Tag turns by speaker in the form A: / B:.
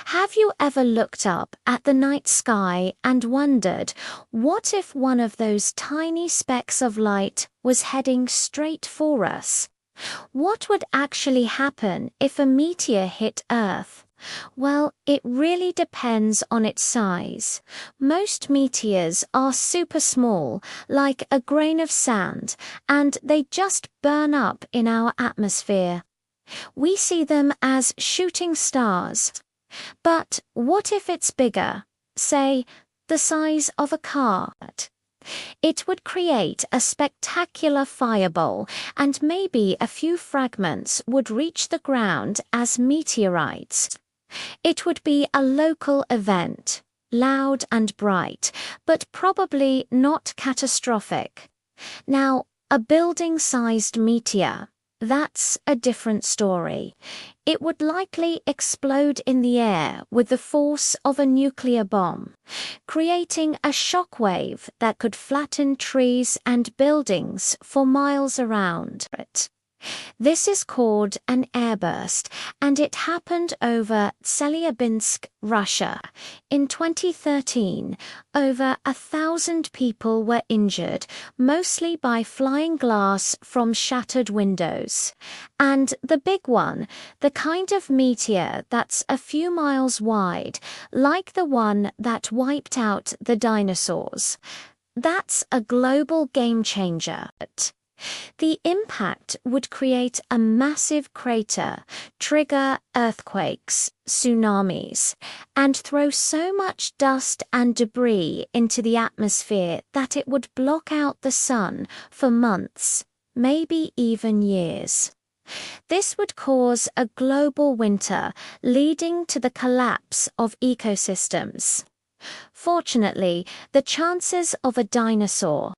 A: Have you ever looked up at the night sky and wondered, what if one of those tiny specks of light was heading straight for us? What would actually happen if a meteor hit Earth? Well, it really depends on its size. Most meteors are super small, like a grain of sand, and they just burn up in our atmosphere. We see them as shooting stars. But what if it's bigger? Say, the size of a car? It would create a spectacular fireball, and maybe a few fragments would reach the ground as meteorites. It would be a local event, loud and bright, but probably not catastrophic. Now, a building-sized meteor, that's a different story. It would likely explode in the air with the force of a nuclear bomb, creating a shockwave that could flatten trees and buildings for miles around. This is called an airburst, and it happened over Chelyabinsk, Russia. In 2013, over 1,000 people were injured, mostly by flying glass from shattered windows. And the big one, the kind of meteor that's a few miles wide, like the one that wiped out the dinosaurs. That's a global game changer. The impact would create a massive crater, trigger earthquakes, tsunamis, and throw so much dust and debris into the atmosphere that it would block out the sun for months, maybe even years. This would cause a global winter, leading to the collapse of ecosystems. Fortunately, the chances of a dinosaur,